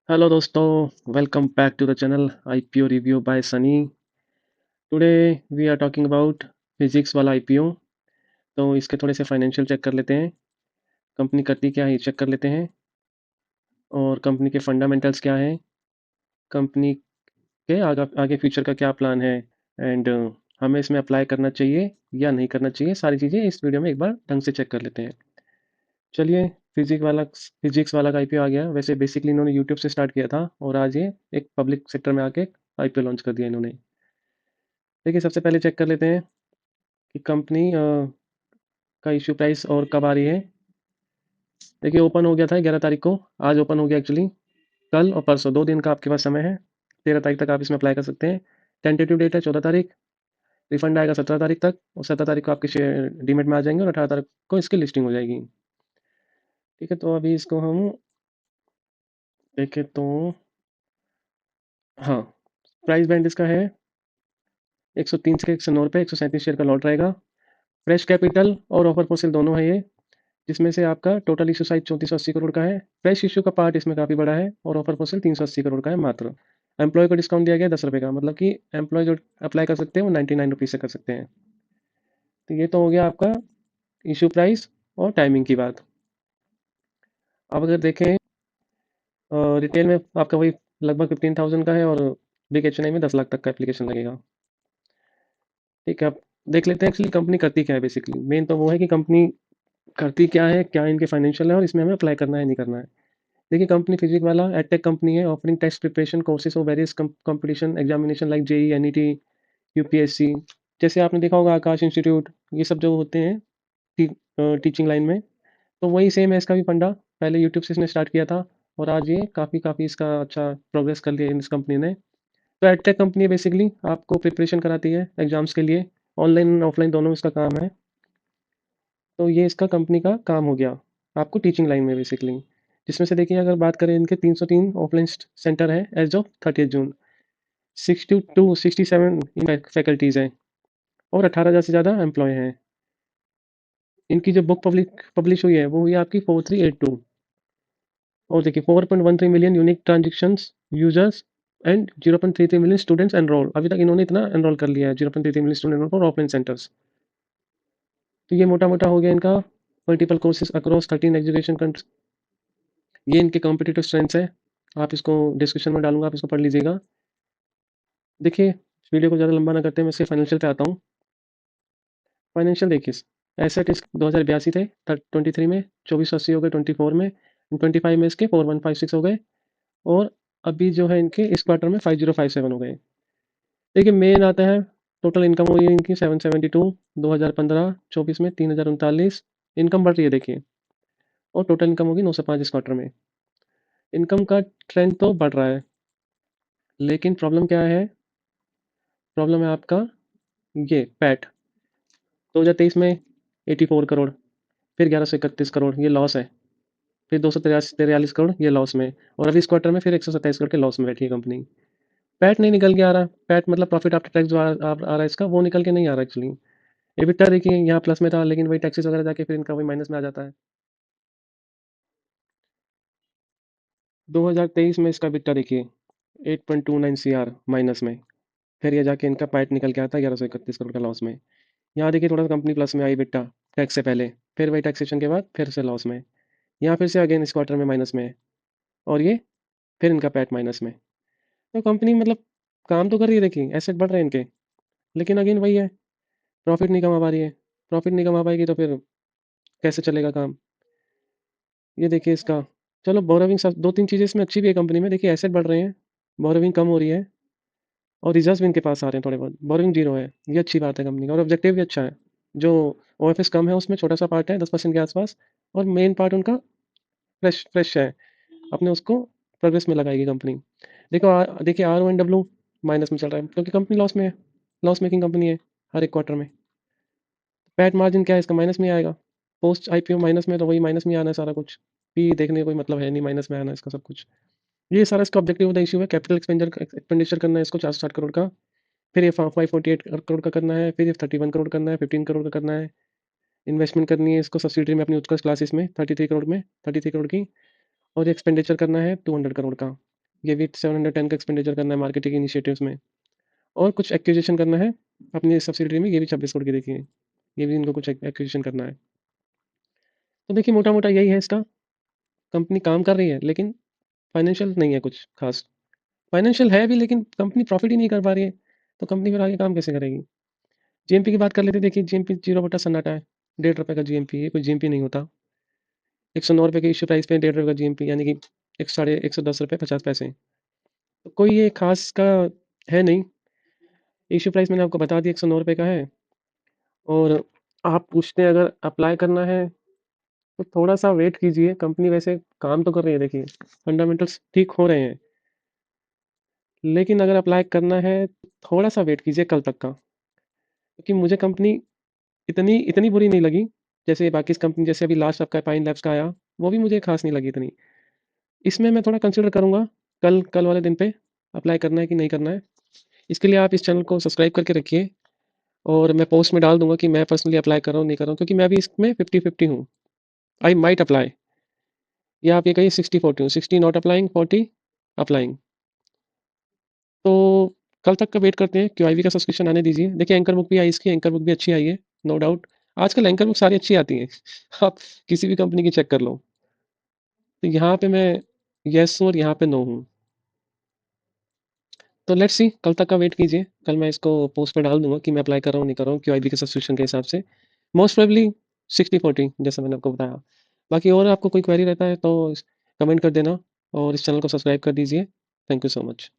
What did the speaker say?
Hello दोस्तों, welcome back to the channel IPO review by Sunny. Today we are talking about Physics Wallah IPO. तो इसके थोड़े से financial check कर लेते हैं, कंपनी करती क्या है ये चेक कर लेते हैं, और कंपनी के फंडामेंटल्स क्या हैं, कंपनी के आगे आगे फ्यूचर का क्या प्लान है, एंड हमें इसमें अप्लाई करना चाहिए या नहीं करना चाहिए, सारी चीज़ें इस वीडियो में एक बार ढंग से चेक कर लेते हैं। चलिए, फिजिक्स वाला का आईपीओ आ गया। वैसे बेसिकली इन्होंने यूट्यूब से स्टार्ट किया था और आज ये एक पब्लिक सेक्टर में आके आईपीओ लॉन्च कर दिया इन्होंने। देखिए, सबसे पहले चेक कर लेते हैं कि कंपनी का इशू प्राइस और कब आ रही है। देखिए, ओपन हो गया था 11 तारीख को, आज ओपन हो गया एक्चुअली। कल और परसों 2 दिन का आपके पास समय है। 13 तारीख तक आप इसमें अप्लाई कर सकते हैं। टेंटेटिव डेट है 14 तारीख। रिफंड आएगा 17 तारीख तक, और 17 तारीख को आपके शेयर डीमेट में आ जाएंगे और 18 तारीख को इसकी लिस्टिंग हो जाएगी। ठीक है, तो अभी इसको हम देखें तो हाँ, प्राइस बैंड इसका है 103 से 109 रुपये। 137 शेयर का लॉट रहेगा। फ्रेश कैपिटल और ऑफर फॉर सेल दोनों है ये, जिसमें से आपका टोटल इशू साइज 3480 करोड़ का है। फ्रेश इशू का पार्ट इसमें काफ़ी बड़ा है, और ऑफर फॉर सेल 380 करोड़ का है मात्र। एम्प्लॉय को डिस्काउंट दिया गया 10 रुपये का, मतलब कि एम्प्लॉय जो अप्लाई कर सकते हैं वो 99 रुपीज़ से कर सकते हैं। तो ये तो हो गया आपका इशू प्राइस और टाइमिंग की बात। अब अगर देखें, रिटेल में आपका वही लगभग 15,000 का है, और बिग एच में 10 लाख तक का एप्लीकेशन लगेगा। ठीक है, अब देख लेते हैं एक्चुअली कंपनी करती क्या है। बेसिकली मेन तो वो है कि कंपनी करती क्या है, क्या इनके फाइनेंशियल है, और इसमें हमें अप्लाई करना है नहीं करना है। देखिए, company Physics Wallah edtech company है, ऑफरिंग टेस्ट प्रिपरेशन कोर्सेज और various competition examination like JEE, NET, UPSC. जैसे आपने देखा होगा आकाश इंस्टीट्यूट, ये सब जो होते हैं टीचिंग लाइन में, तो वही सेम है इसका भी फंडा। पहले यूट्यूब से इसने स्टार्ट किया था, और आज ये काफ़ी काफ़ी इसका अच्छा प्रोग्रेस कर लिया इस कंपनी ने। तो एडटेक कंपनी बेसिकली आपको प्रिपरेशन कराती है एग्जाम्स के लिए, ऑनलाइन ऑफलाइन दोनों इसका काम है। तो ये इसका कंपनी का काम हो गया आपको टीचिंग लाइन में बेसिकली। जिसमें से देखिए, अगर बात करें, इनके 303 ऑफलाइन सेंटर है एज ऑफ 30 जून। 67 फैकल्टीज़ हैं, और 18,000 से ज़्यादा एम्प्लॉय हैं। इनकी जो बुक पब्लिश हुई है वो हुई है आपकी 4382। और देखिए, 4.13 million unique transactions users and 0.33 million students enrol. अभी तक इन्होंने इतना एनरोल कर लिया है, 0.33 million student for offline centres. तो ये मोटा मोटा हो गया इनका मल्टीपल कोर्सेज अक्रॉस 13 एजुकेशन। ये इनके कॉम्पिटिटिव स्ट्रेंथ्स है। आप इसको डिस्क्रिप्शन में डालूंगा, आप इसको पढ़ लीजिएगा। देखिए, वीडियो को ज़्यादा लंबा ना करते हैं, मैं इसके फाइनेंशियल पे आता हूँ। फाइनेंशियल देखिए, एसेट इस 2082 थे 23 में, 2480 हो गए 24 में, 25 में इसके 4156 हो गए, और अभी जो है इनके इस क्वार्टर में 5057 हो गए। देखिए, मेन आता है टोटल इनकम हुई है इनकी 772। 2015 24 में 3039 इनकम बढ़ रही है देखिए, और टोटल इनकम होगी 905 इस क्वार्टर में। इनकम का ट्रेंड तो बढ़ रहा है, लेकिन प्रॉब्लम क्या है? प्रॉब्लम है आपका ये पैट। 2023 में 84 करोड़, फिर 1131 करोड़ ये लॉस है, फिर 243 करोड़ ये लॉस में, और अभी इस क्वार्टर में फिर 127 करोड़ के लॉस में बैठी है कंपनी। पैट नहीं निकल के आ रहा। पैट मतलब प्रॉफिट आफ्टर टैक्स जो आ रहा है इसका, वो निकल के नहीं आ रहा एक्चुअली। एबिटा देखिए, यहाँ प्लस में था, लेकिन वही टैक्सेस वगैरह जाके फिर इनका वही माइनस में आ जाता है। 2023 में इसका बिट्टा देखिए 8.29 CR माइनस में, फिर ये जाके इनका पैट निकल के आता है 1131 करोड़ का लॉस में। यहाँ देखिए, थोड़ा सा कंपनी प्लस में आई बिट्टा टैक्स से पहले, फिर वही टैक्सेशन के बाद फिर से लॉस में। यहाँ फिर से अगेन इस क्वार्टर में माइनस में है, और ये फिर इनका पैट माइनस में। तो कंपनी मतलब काम तो कर रही है, देखिए एसेट बढ़ रहे हैं इनके, लेकिन अगेन वही है, प्रॉफिट नहीं कमा पा रही है। प्रॉफिट नहीं कमा पाएगी तो फिर कैसे चलेगा काम? ये देखिए इसका, चलो बोरोविंग सब दो तीन चीज़ें इसमें अच्छी भी है कंपनी में। देखिए, एसेट बढ़ रहे हैं, बोरोविंग कम हो रही है, और रिजर्व्स भी इनके पास आ रहे हैं थोड़े बहुत, बोरोविंग जीरो है। ये अच्छी बात है कंपनी का, और ऑब्जेक्टिव भी अच्छा है। जो ओएफएस कम है उसमें छोटा सा पार्ट है 10% के आसपास, और मेन पार्ट उनका फ्रेश फ्रेश है, अपने उसको प्रोग्रेस में लगाएगी कंपनी। देखो देखिए, RONW माइनस में चल रहा है, क्योंकि कंपनी लॉस में है, लॉस मेकिंग कंपनी है हर एक क्वार्टर में। पैट मार्जिन क्या है इसका? माइनस में आएगा। पोस्ट आईपीओ माइनस में, तो वही माइनस में आना है सारा कुछ। पी देखने का कोई मतलब है नहीं, माइनस में आना है इसका सब कुछ। ये सारा इसका ऑब्जेक्टिव द इशू है। कैपिटल एक्सपेंडिचर करना है इसको 460 करोड़ का, फिर ये 548 करोड़ का करना है, फिर ये 31 करोड़ करना है, 15 करोड़ का करना है। इन्वेस्टमेंट करनी है इसको सब्सिडरी में अपनी उत्कर्ष क्लासेस में 33 करोड़ में, 33 करोड़ की, और एक्सपेंडिचर करना है 200 करोड़ का। ये भी 710 का एक्सपेंडिचर करना है मार्केटिंग इनिशिएटिव्स में, और कुछ एक्विजिशन करना है अपनी सब्सिडरी में, ये भी 26 करोड़ की देखिए, ये भी इनको कुछ एक्विजिशन करना है। तो देखिए मोटा मोटा यही है इसका, कंपनी काम कर रही है लेकिन फाइनेंशियल नहीं है कुछ खास, फाइनेंशियल है भी लेकिन कंपनी प्रॉफिट ही नहीं कर पा रही है, तो कंपनी फिर आगे काम कैसे करेगी। जीएमपी की बात कर लेते हैं, देखिए जीएमपी जीरो बटा सन्नाटा है, ₹1.5 का जीएमपी, ये कोई जीएमपी नहीं होता। ₹109 के इश्यू प्राइस पे ₹1.5 का जीएमपी, यानी कि एक साढ़े ₹110.50। तो कोई ये खास का है नहीं। इश्यू प्राइस मैंने आपको बता दिया ₹109 का है। और आप पूछते हैं अगर अप्लाई करना है तो थोड़ा सा वेट कीजिए, कंपनी वैसे काम तो कर रही है, देखिए फंडामेंटल्स ठीक हो रहे हैं, लेकिन अगर अप्लाई करना है थोड़ा सा वेट कीजिए कल तक का, क्योंकि मुझे कंपनी इतनी इतनी बुरी नहीं लगी, जैसे बाकी कंपनी, जैसे अभी लास्ट आपका पाइन लैब्स का आया, वो भी मुझे खास नहीं लगी इतनी। इसमें मैं थोड़ा कंसिडर करूंगा कल कल वाले दिन पे अप्लाई करना है कि नहीं करना है। इसके लिए आप इस चैनल को सब्सक्राइब करके रखिए, और मैं पोस्ट में डाल दूंगा कि मैं पर्सनली अप्लाई कर रहा हूँ नहीं कर रहा हूँ, क्योंकि मैं अभी इसमें 50-50 हूँ। आई माइट अप्लाई, या आप ये कहिए 60-40 हूँ, 60 नॉट अप्लाइंग, 40 अप्लाइंग। तो कल तक का वेट करते हैं, क्यों आईवी का सब्सक्रिप्शन आने दीजिए। देखिए एंकर बुक भी आई, इसकी एंकर बुक भी अच्छी आई है, नो डाउट। आजकल एंकर बुक सारी अच्छी आती हैं आप किसी भी कंपनी की चेक कर लो। तो यहाँ पे मैं येस हूँ और यहाँ पे नो हूँ। तो लेट्स सी, कल तक का वेट कीजिए, कल मैं इसको पोस्ट पे डाल दूंगा कि मैं अप्लाई कर रहा हूँ नहीं कर रहा हूँ, क्यों आईवी के सब्सक्रिप्शन के हिसाब से। मोस्ट प्रोबेबली 60-40, जैसा मैंने आपको बताया। बाकी और आपको कोई क्वेरी रहता है तो कमेंट कर देना, और इस चैनल को सब्सक्राइब कर दीजिए। Thank you so much.